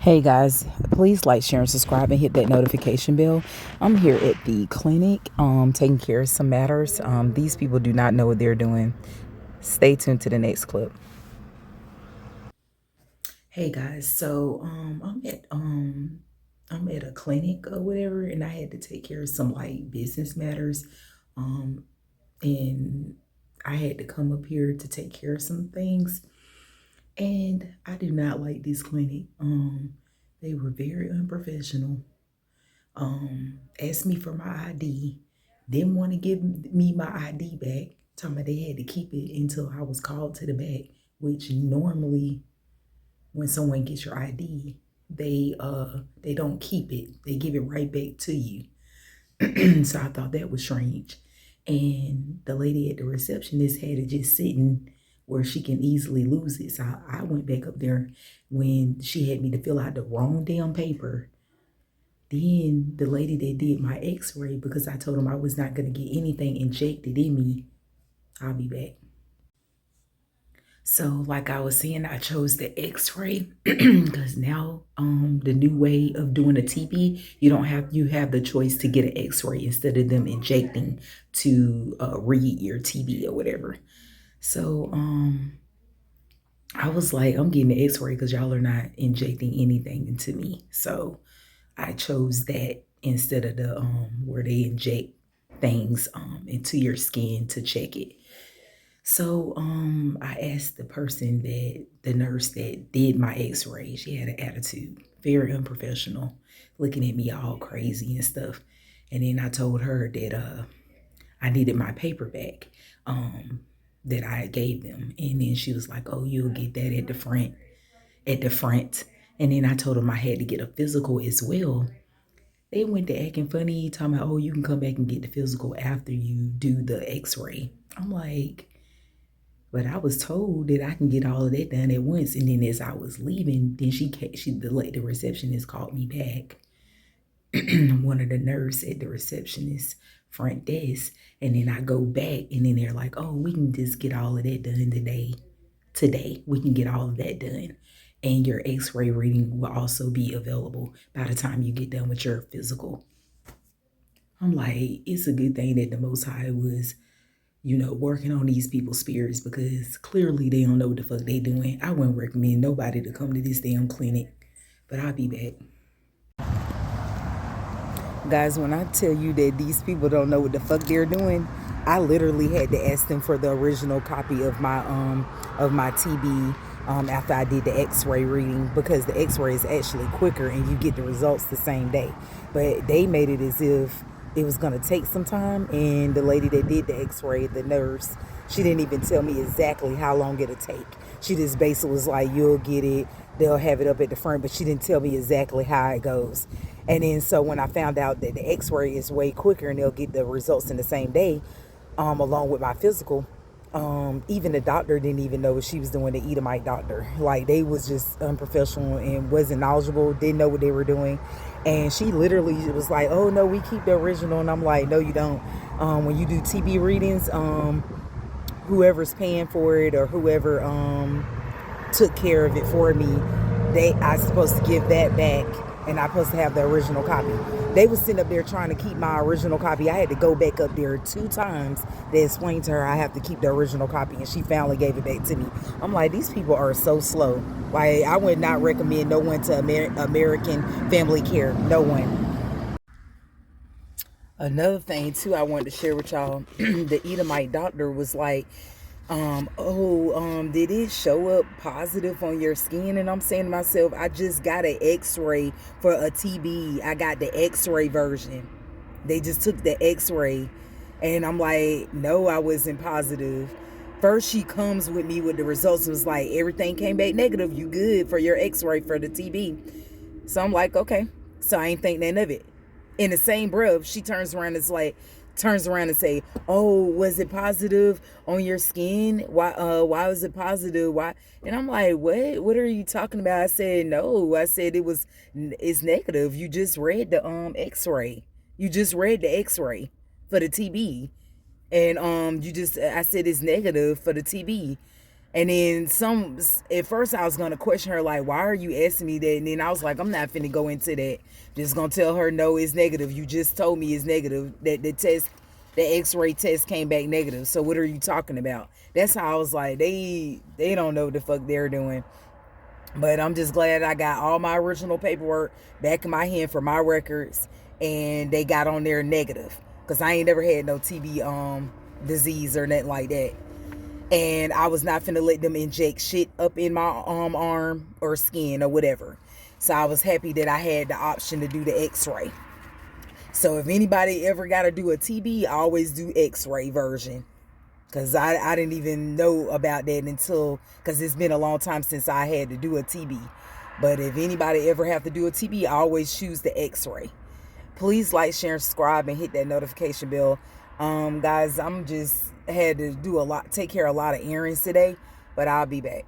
Hey guys, please like, share, and subscribe and hit that notification bell. I'm here at the clinic taking care of some matters. These people do not know what they're doing. Stay tuned to the next clip. Hey guys, so I'm at a clinic or whatever, and I had to take care of some like business matters. Um and I had to come up here to take care of some things. And I do not like this clinic. They were very unprofessional. Asked me for my ID, didn't want to give me my ID back, talking about they had to keep it until I was called to the back, which normally when someone gets your ID, they don't keep it. They give it right back to you. So I thought that was strange. And the lady at the receptionist had it just sitting where she can easily lose it. So I went back up there when she had me to fill out the wrong damn paper. Then the lady that did my x-ray, because I told them I was not going to get anything injected in me, I'll be back. So like I was saying, I chose the x-ray because now the new way of doing a TB, you have the choice to get an x-ray instead of them injecting to read your TB or whatever. So I was like, I'm getting the x-ray because y'all are not injecting anything into me. So I chose that instead of the where they inject things into your skin to check it. So I asked the nurse that did my x-ray. She had an attitude, very unprofessional, looking at me all crazy and stuff. And then I told her that I needed my paper back that I gave them. And then she was like, "Oh, you'll get that at the front." And then I told them I had to get a physical as well. They went to acting funny, talking about, "Oh, you can come back and get the physical after you do the x-ray." I'm like, but I was told that I can get all of that done at once. And then as I was leaving, then the receptionist called me back. One of the nurse at the receptionist front desk. And then I go back and then they're like, "Oh, we can just get all of that done today. Today, we can get all of that done. And your x-ray reading will also be available by the time you get done with your physical." I'm like, it's a good thing that the Most High was working on these people's spirits, because clearly they don't know what the fuck they doing. I wouldn't recommend nobody to come to this damn clinic, but I'll be back. Guys, when I tell you that these people don't know what the fuck they're doing, I literally had to ask them for the original copy of my TB after I did the x-ray reading, because the x-ray is actually quicker and you get the results the same day. But they made it as if it was going to take some time, and the lady that did the x-ray, the nurse, she didn't even tell me exactly how long it'll take. She just basically was like, "You'll get it, they'll have it up at the front," but she didn't tell me exactly how it goes. And then so when I found out that the x-ray is way quicker and they'll get the results in the same day, along with my physical, even the doctor didn't even know what she was doing, the Edomite doctor. Like, they was just unprofessional and wasn't knowledgeable, didn't know what they were doing. And she literally was like, "Oh no, we keep the original." And I'm like, "No, you don't. When you do TB readings, whoever's paying for it or whoever took care of it for me, I supposed to give that back, and I'm supposed to have the original copy." They was sitting up there trying to keep my original copy. I had to go back up there 2 times to explain to her I have to keep the original copy, and she finally gave it back to me. I'm like, these people are so slow. Like, I would not recommend no one to American Family Care. No one. Another thing too I wanted to share with y'all, the Edomite doctor was like, did it show up positive on your skin? And I'm saying to myself, I just got an x-ray for a TB. I got the x-ray version. They just took the x-ray, and I'm like, no, I wasn't positive. First she comes with me with the results. It was like, everything came back negative. You good for your x-ray for the TB. So I'm like, okay. So I ain't think nothing of it. In the same breath, she turns around and say, "Oh, was it positive on your skin? Why was it positive? Why?" And I'm like, "What are you talking about?" I said, "No." I said it's negative. You just read the x-ray. You just read the x-ray for the TB. And I said it's negative for the TB. And then at first I was going to question her, like, why are you asking me that? And then I was like, I'm not finna go into that. Just going to tell her, no, it's negative. You just told me it's negative. That the x-ray test came back negative. So what are you talking about? That's how I was like, they don't know what the fuck they're doing. But I'm just glad I got all my original paperwork back in my hand for my records. And they got on there negative. Because I ain't never had no TB disease or nothing like that. And I was not finna let them inject shit up in my arm or skin or whatever. So I was happy that I had the option to do the x-ray. So if anybody ever got to do a TB, I always do x-ray version. Because I didn't even know about that until, because it's been a long time since I had to do a TB. But if anybody ever have to do a TB, I always choose the x-ray. Please like, share, and subscribe, and hit that notification bell. Guys, I'm just had to take care of a lot of errands today, but I'll be back.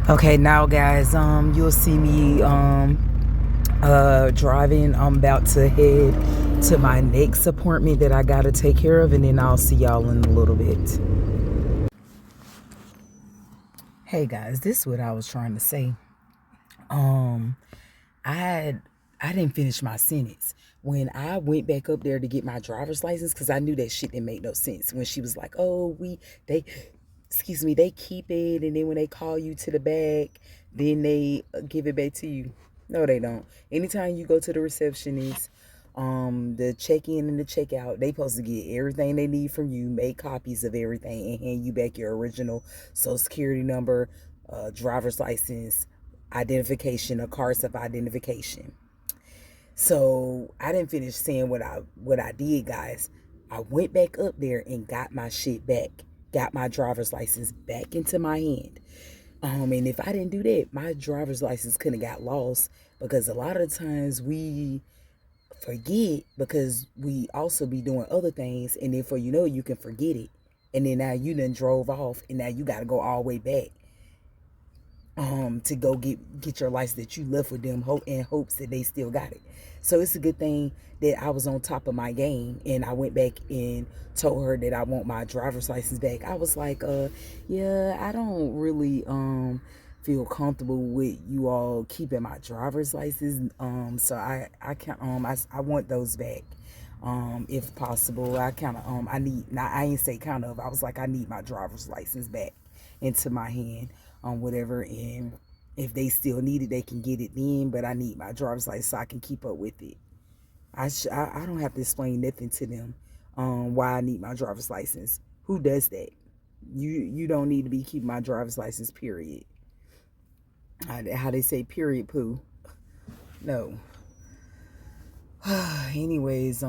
Okay, now guys, you'll see me driving. I'm about to head to my next appointment that I gotta take care of, and then I'll see y'all in a little bit. Hey guys, this is what I was trying to say. I didn't finish my sentence. When I went back up there to get my driver's license, because I knew that shit didn't make no sense. When she was like, oh, they keep it, and then when they call you to the back, then they give it back to you. No, they don't. Anytime you go to the receptionist, the check-in and the check-out, they supposed to get everything they need from you, make copies of everything, and hand you back your original social security number, driver's license, identification, or cards of identification. So I didn't finish saying what I did, guys. I went back up there and got my shit back, got my driver's license back into my hand. And if I didn't do that, my driver's license could have got lost, because a lot of times we forget because we also be doing other things, and then you can forget it, and then now you done drove off, and now you got to go all the way back to go get your license that you left with them in hopes that they still got it. So it's a good thing that I was on top of my game, and I went back and told her that I want my driver's license back. I was like, yeah, I don't really feel comfortable with you all keeping my driver's license. So I want those back. If possible. I ain't say kind of, I was like, I need my driver's license back into my hand, whatever, and if they still need it, they can get it then, but I need my driver's license so I can keep up with it. I don't have to explain nothing to them why I need my driver's license. Who does that? You don't need to be keeping my driver's license, period. How they say period poo. No. Anyways,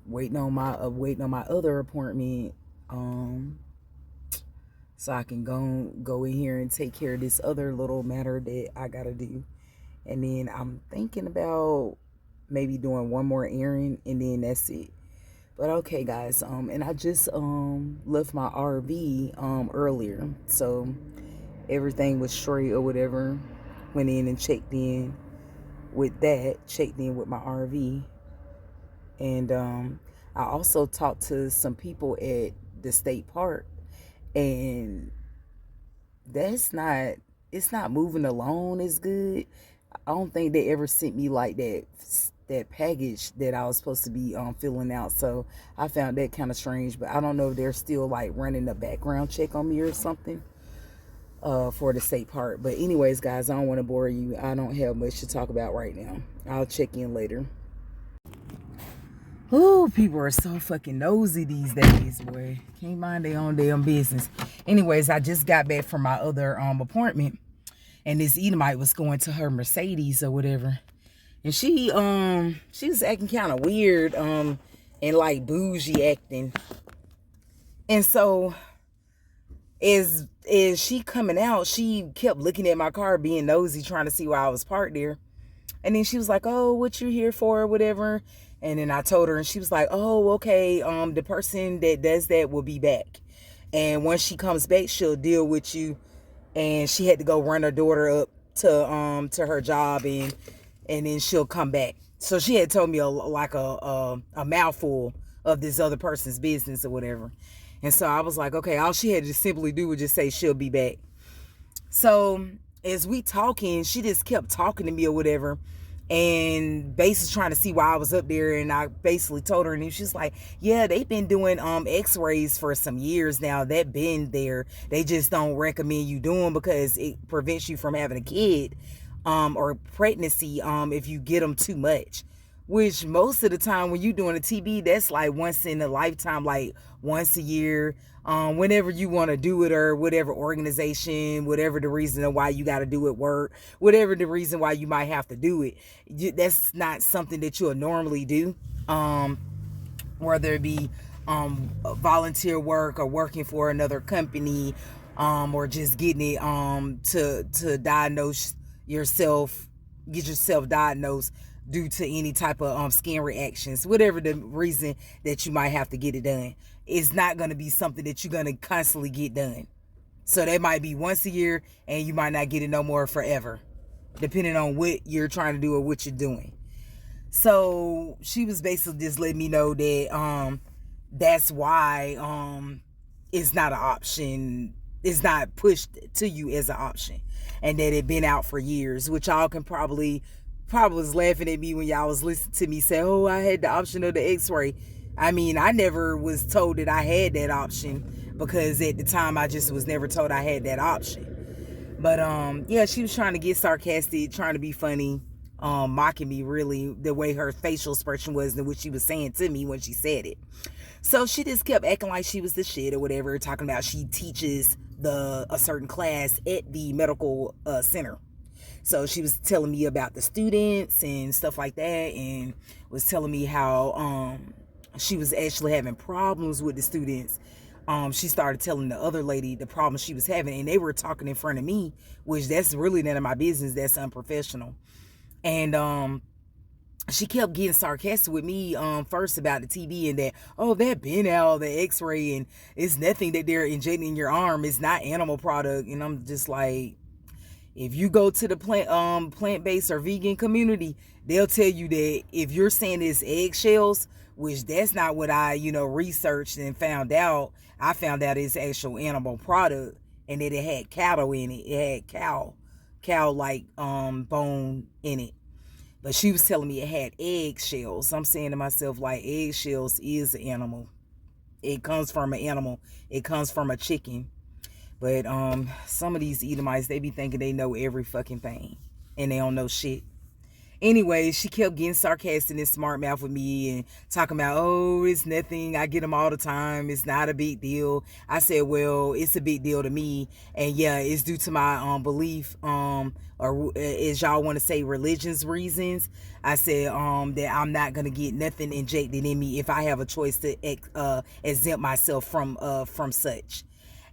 waiting on my other appointment, so I can go in here and take care of this other little matter that I gotta do. And then I'm thinking about maybe doing one more errand, and then that's it. But okay, guys, and I just left my RV earlier, so everything was straight or whatever. Went in and checked in with my RV, and I also talked to some people at the state park, and it's not moving along as good. I don't think they ever sent me like that package that I was supposed to be filling out, so I found that kind of strange. But I don't know if they're still like running a background check on me or something for the state park. But anyways, guys, I don't want to bore you. I don't have much to talk about right now. I'll check in later. Ooh, people are so fucking nosy these days, boy. Can't mind their own damn business. Anyways, I just got back from my other appointment, and this Edomite was going to her Mercedes or whatever, and she was acting kind of weird, and like bougie acting. And so as she coming out, she kept looking at my car, being nosy, trying to see why I was parked there. And then she was like, oh, what you here for, or whatever. And then I told her, and she was like, oh, okay, the person that does that will be back. And once she comes back, she'll deal with you. And she had to go run her daughter up to her job, and then she'll come back. So she had told me a mouthful of this other person's business or whatever. And so I was like, okay, all she had to simply do was just say she'll be back. So as we talking, she just kept talking to me or whatever, and basically trying to see why I was up there. And I basically told her, and she's like, yeah, they've been doing x-rays for some years now. That been there. They just don't recommend you doing because it prevents you from having a kid or pregnancy if you get them too much. Which most of the time when you're doing a TB, that's like once in a lifetime, like once a year, whenever you want to do it, or whatever organization, whatever the reason why you got to do it, work, whatever the reason why you might have to do it. That's not something that you'll normally do, whether it be volunteer work or working for another company, or just getting it to diagnose yourself, get yourself diagnosed due to any type of skin reactions, whatever the reason that you might have to get it done. It's not going to be something that you're going to constantly get done. So that might be once a year, and you might not get it no more forever, depending on what you're trying to do or what you're doing. So she was basically just letting me know that that's why it's not an option. It's not pushed to you as an option, and that it been out for years, which y'all can probably was laughing at me when y'all was listening to me say, oh, I had the option of the x-ray. I mean, I never was told that I had that option, because at the time I just was never told I had that option. But yeah, she was trying to get sarcastic, trying to be funny, mocking me, really, the way her facial expression was and what she was saying to me when she said it. So she just kept acting like she was the shit or whatever, talking about she teaches a certain class at the medical center. So she was telling me about the students and stuff like that, and was telling me how she was actually having problems with the students. She started telling the other lady the problems she was having, and they were talking in front of me, which that's really none of my business. That's unprofessional. And she kept getting sarcastic with me first about the TB, and that, oh, that been out, the x-ray, and it's nothing that they're injecting in your arm. It's not animal product. And I'm just like, if you go to the plant-based or vegan community, they'll tell you that if you're saying it's eggshells, which that's not what I, researched and found out. I found out it's actual animal product, and that it had cattle in it. It had cow like bone in it. But she was telling me it had eggshells. I'm saying to myself, like, eggshells is an animal. It comes from an animal. It comes from a chicken. But some of these Edomites, they be thinking they know every fucking thing, and they don't know shit. Anyway, she kept getting sarcastic and smart mouth with me and talking about, oh, it's nothing. I get them all the time. It's not a big deal. I said, well, it's a big deal to me. And yeah, it's due to my belief, or as y'all want to say, religion's reasons. I said that I'm not going to get nothing injected in me if I have a choice to exempt myself from such.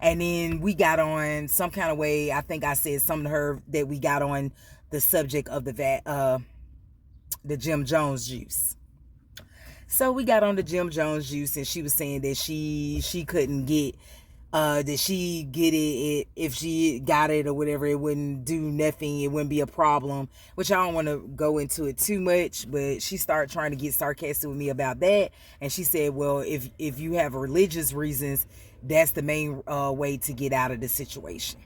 And then we got on some kind of way. I think I said something to her that we got on the subject of the Jim Jones juice. So we got on the Jim Jones juice, and she was saying that she couldn't get that she get it if she got it or whatever, it wouldn't do nothing, it wouldn't be a problem, which I don't want to go into it too much. But she started trying to get sarcastic with me about that, and she said, well, if you have religious reasons, that's the main way to get out of the situation.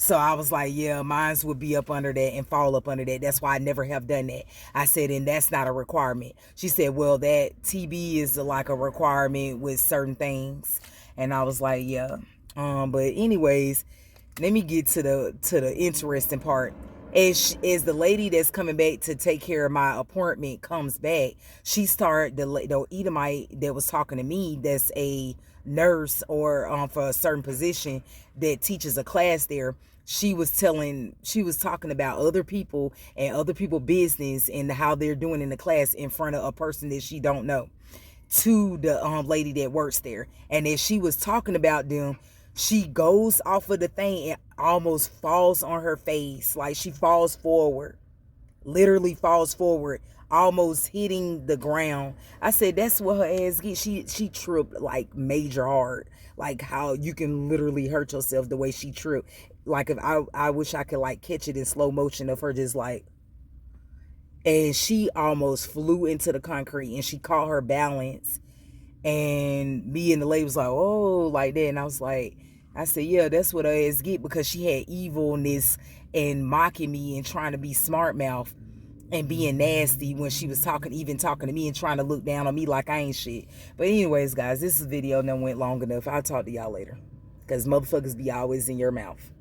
So I was like, yeah, mines would be up under that and fall up under that. That's why I never have done that. I said, and that's not a requirement. She said, well, that TB is like a requirement with certain things. And I was like, yeah. But anyways, let me get to the interesting part. As the lady that's coming back to take care of my appointment comes back, she started, the Edomite that was talking to me, that's a nurse or for a certain position that teaches a class there. She was talking about other people and other people's business and how they're doing in the class in front of a person that she don't know, to the lady that works there. And as she was talking about them, she goes off of the thing and almost falls on her face. Like, she falls forward, literally falls forward, almost hitting the ground. I said, that's what her ass gets. She tripped like major hard, like how you can literally hurt yourself the way she tripped. Like, if I wish I could like catch it in slow motion of her just like, and she almost flew into the concrete, and she caught her balance And me and the lady was like, oh, like that. And I was like, I said, yeah, that's what her ass get, because she had evilness and mocking me and trying to be smart mouth and being nasty when she was even talking to me and trying to look down on me like I ain't shit. But anyways, guys, this video done went long enough. I'll talk to y'all later, because motherfuckers be always in your mouth.